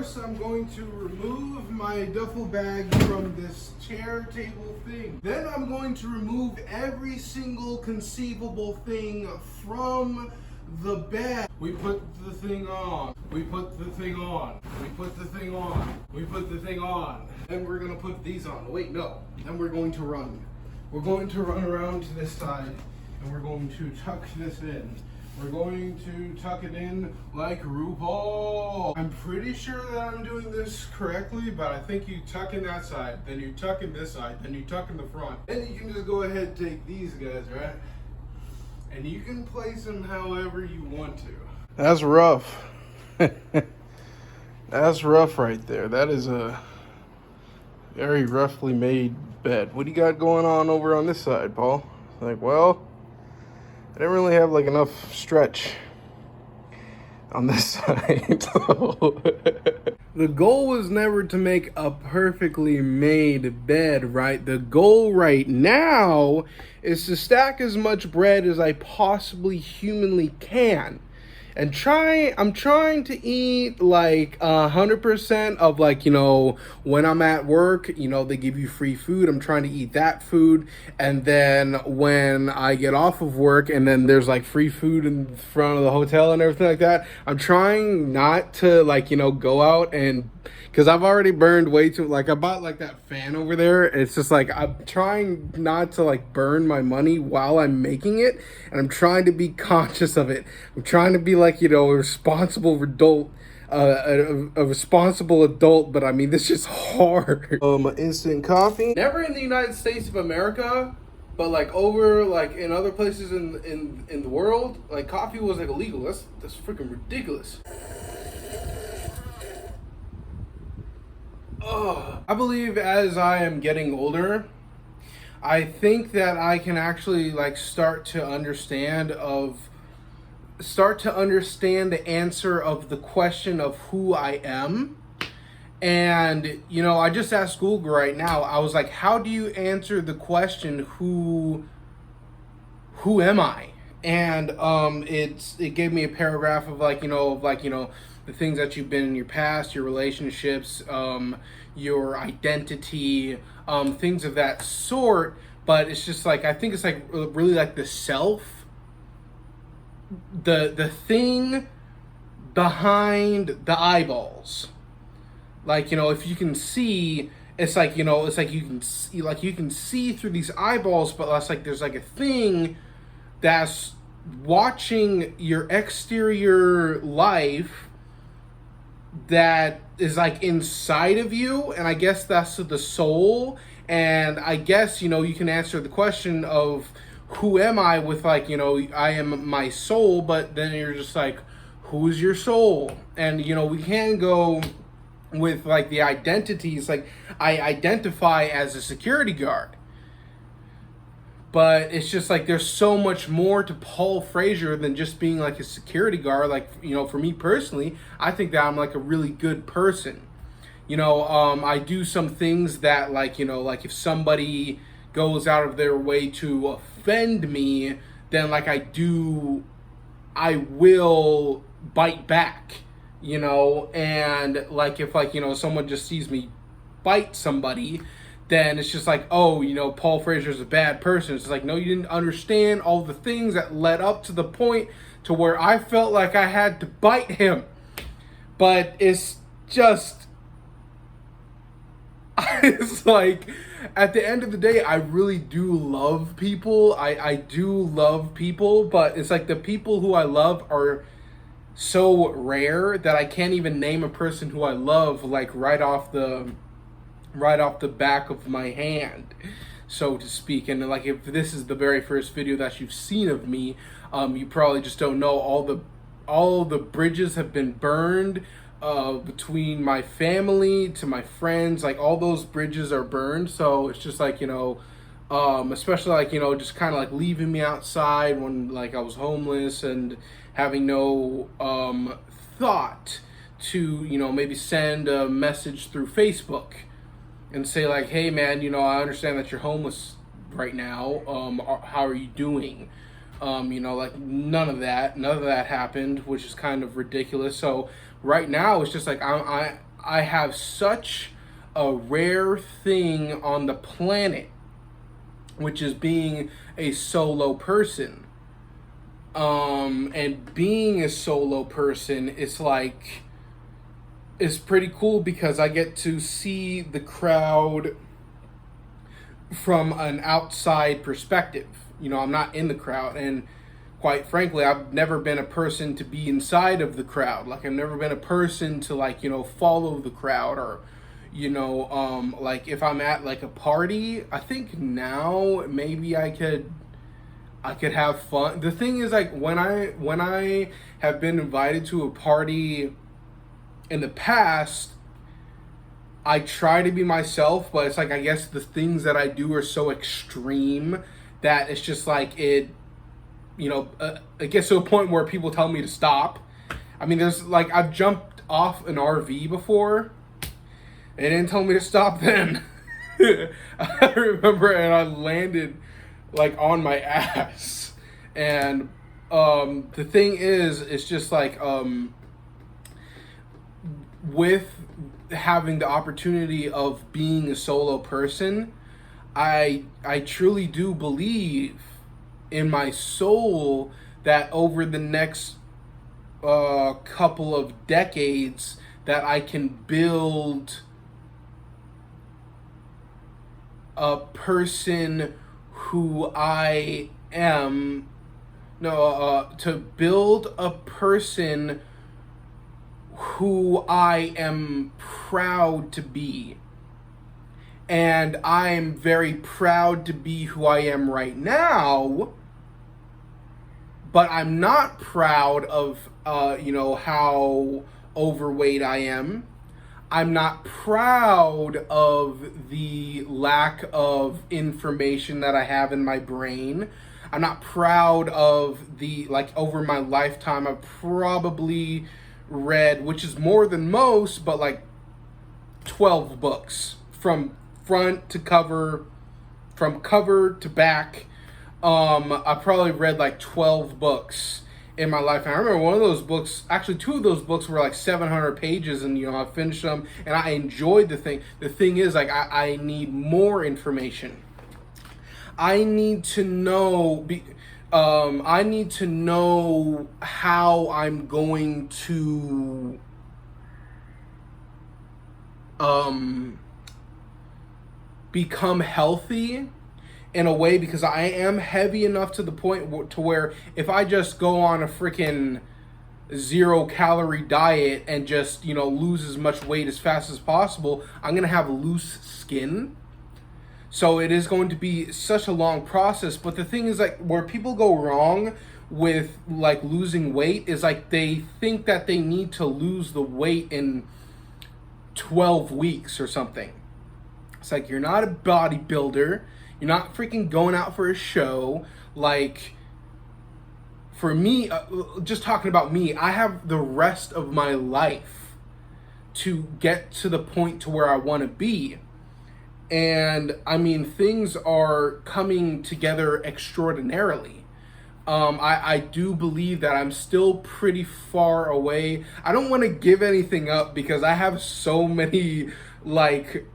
First, I'm going to remove my duffel bag from this chair table thing. Then I'm going to remove every single conceivable thing from the bed. We put the thing on. We put the thing on. We put the thing on. We put the thing on. Then we're gonna put these on. Wait, no. Then we're going to run. We're going to run around to this side and we're going to tuck this in. We're going to tuck it in like RuPaul. I'm pretty sure that I'm doing this correctly, but I think you tuck in that side, then you tuck in this side, then you tuck in the front. Then you can just go ahead and take these guys, right? And you can place them however you want to. That's rough. That's rough right there. That is a very roughly made bed. What do you got going on over on this side, Paul? Like, well, I didn't really have like enough stretch on this side. The goal was never to make a perfectly made bed, right? The goal right now is to stack as much bread as I possibly humanly can. And I'm trying to eat like 100% of, like, you know, when I'm at work, you know, they give you free food. I'm trying to eat that food. And then when I get off of work and then there's like free food in front of the hotel and everything like that, I'm trying not to, like, you know, go out and, because I've already burned way too, like I bought like that fan over there. It's just like, I'm trying not to like burn my money while I'm making it. And I'm trying to be conscious of it. I'm trying to be like, you know, a responsible adult, a responsible adult, but I mean, this is hard. Instant coffee. Never in the United States of America, but like over, like in other places in the world, like coffee was like illegal. That's freaking ridiculous. I believe as I am getting older, I think that I can actually like start to understand the answer of the question of who I am. And, you know, I just asked Google right now, I was like, how do you answer the question, who am I? And it gave me a paragraph of like, you know, the things that you've been in your past, your relationships, your identity, things of that sort. But it's just like, I think it's like really like the self, the thing behind the eyeballs. Like, you know, if you can see, it's like, you know, it's like you can see through these eyeballs, but it's like there's like a thing that's watching your exterior life that is like inside of you, and I guess that's the soul. And I guess, you know, you can answer the question of who am I with like, you know, I am my soul, but then you're just like, who's your soul? And, you know, we can go with like the identities, like I identify as a security guard. But it's just like there's so much more to Paul Frazier than just being like a security guard. Like, you know, for me personally, I think that I'm like a really good person. You know, I do some things that, like, you know, like if somebody goes out of their way to offend me, then like I will bite back, you know. And like if like, you know, someone just sees me bite somebody, then it's just like, oh, you know, Paul Frazier's a bad person. It's like, no, you didn't understand all the things that led up to the point to where I felt like I had to bite him. But it's just, it's like, at the end of the day, I really do love people. I do love people, but it's like the people who I love are so rare that I can't even name a person who I love, like right off the back of my hand, so to speak. And like, if this is the very first video that you've seen of me, you probably just don't know all the bridges have been burned between my family to my friends. Like all those bridges are burned. So it's just like, you know, especially like, you know, just kind of like leaving me outside when like I was homeless and having no thought to, you know, maybe send a message through Facebook and say like, hey man, you know, I understand that you're homeless right now. How are you doing? You know, like none of that happened, which is kind of ridiculous. So right now it's just like I have such a rare thing on the planet, which is being a solo person. And being a solo person is like, is pretty cool because I get to see the crowd from an outside perspective. You know, I'm not in the crowd, and quite frankly, I've never been a person to be inside of the crowd. Like, I've never been a person to, like, you know, follow the crowd, or, you know, like if I'm at like a party, I think now maybe I could have fun. The thing is, like, when I have been invited to a party in the past, I try to be myself, but it's like, I guess the things that I do are so extreme that it's just like it, you know, it gets to a point where people tell me to stop. I mean, there's like, I've jumped off an RV before. They didn't tell me to stop then. I remember, and I landed like on my ass. And the thing is, it's just like, with having the opportunity of being a solo person, I truly do believe in my soul that over the next couple of decades that I can build a person who I am, to build a person who I am proud to be. And I'm very proud to be who I am right now, but I'm not proud of, you know, how overweight I am. I'm not proud of the lack of information that I have in my brain. I'm not proud of the, like, over my lifetime, I've probably read, which is more than most, but like 12 books from front to cover, from cover to back. I probably read like 12 books in my life. And I remember one of those books, actually two of those books were like 700 pages, and, you know, I finished them and I enjoyed the thing. The thing is, like, I need more information. I need to know, I need to know how I'm going to become healthy in a way, because I am heavy enough to the point to where if I just go on a freaking 0-calorie diet and just, you know, lose as much weight as fast as possible, I'm going to have loose skin. So it is going to be such a long process. But the thing is, like, where people go wrong with, like, losing weight is, like, they think that they need to lose the weight in 12 weeks or something. It's like, you're not a bodybuilder. You're not freaking going out for a show. Like, for me, just talking about me, I have the rest of my life to get to the point to where I want to be. And I mean, things are coming together extraordinarily. I do believe that I'm still pretty far away. I don't want to give anything up because I have so many, like,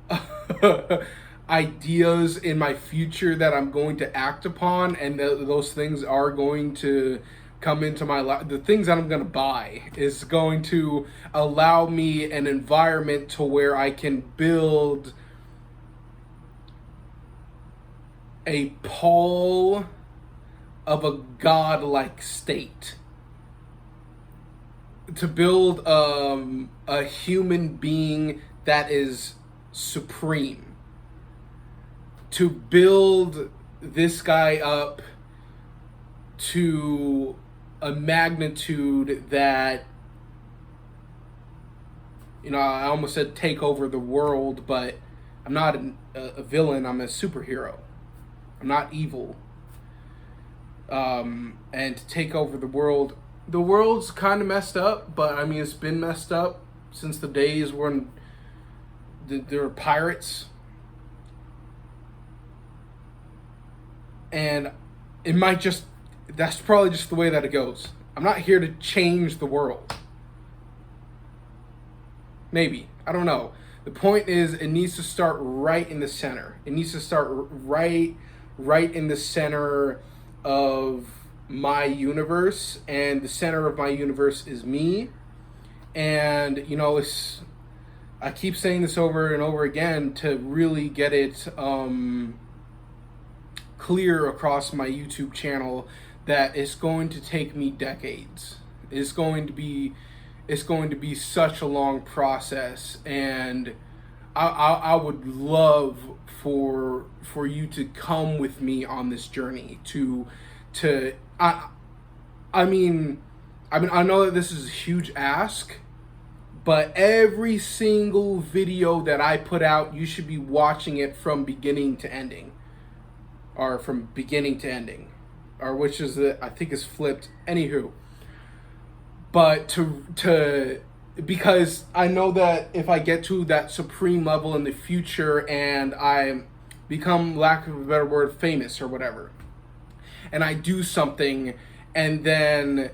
ideas in my future that I'm going to act upon, and those things are going to come into my life. The things that I'm going to buy is going to allow me an environment to where I can build a pole of a godlike state, to build a human being that is supreme, to build this guy up to a magnitude that, you know, I almost said take over the world, but I'm not a villain, I'm a superhero. I'm not evil. And to take over the world. The world's kind of messed up, but I mean, it's been messed up since the days when there were pirates. And it might just, that's probably just the way that it goes. I'm not here to change the world. Maybe. I don't know. The point is, it needs to start right in the center. It needs to start right in the center of my universe, and the center of my universe is me. And you know, I keep saying this over and over again to really get it clear across my YouTube channel that it's going to take me decades. It's going to be such a long process, and I would love for you to come with me on this journey. I mean, I know that this is a huge ask, but every single video that I put out, you should be watching it from beginning to ending, or from beginning to ending, or which is I think is flipped. Anywho, but because I know that if I get to that supreme level in the future and I become, lack of a better word, famous or whatever, and I do something and then,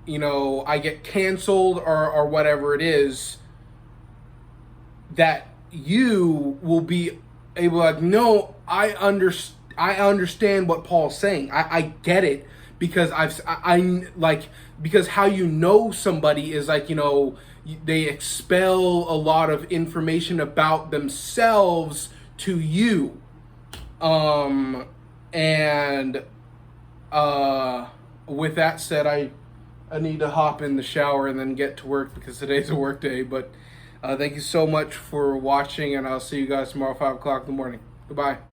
you know, I get canceled or whatever it is, that you will be able to, like, no, I understand what Paul's saying. I get it, because because how you know somebody is, like, you know, they expel a lot of information about themselves to you. And with that said, I need to hop in the shower and then get to work, because today's a work day. But thank you so much for watching, and I'll see you guys tomorrow, 5 o'clock in the morning. Goodbye.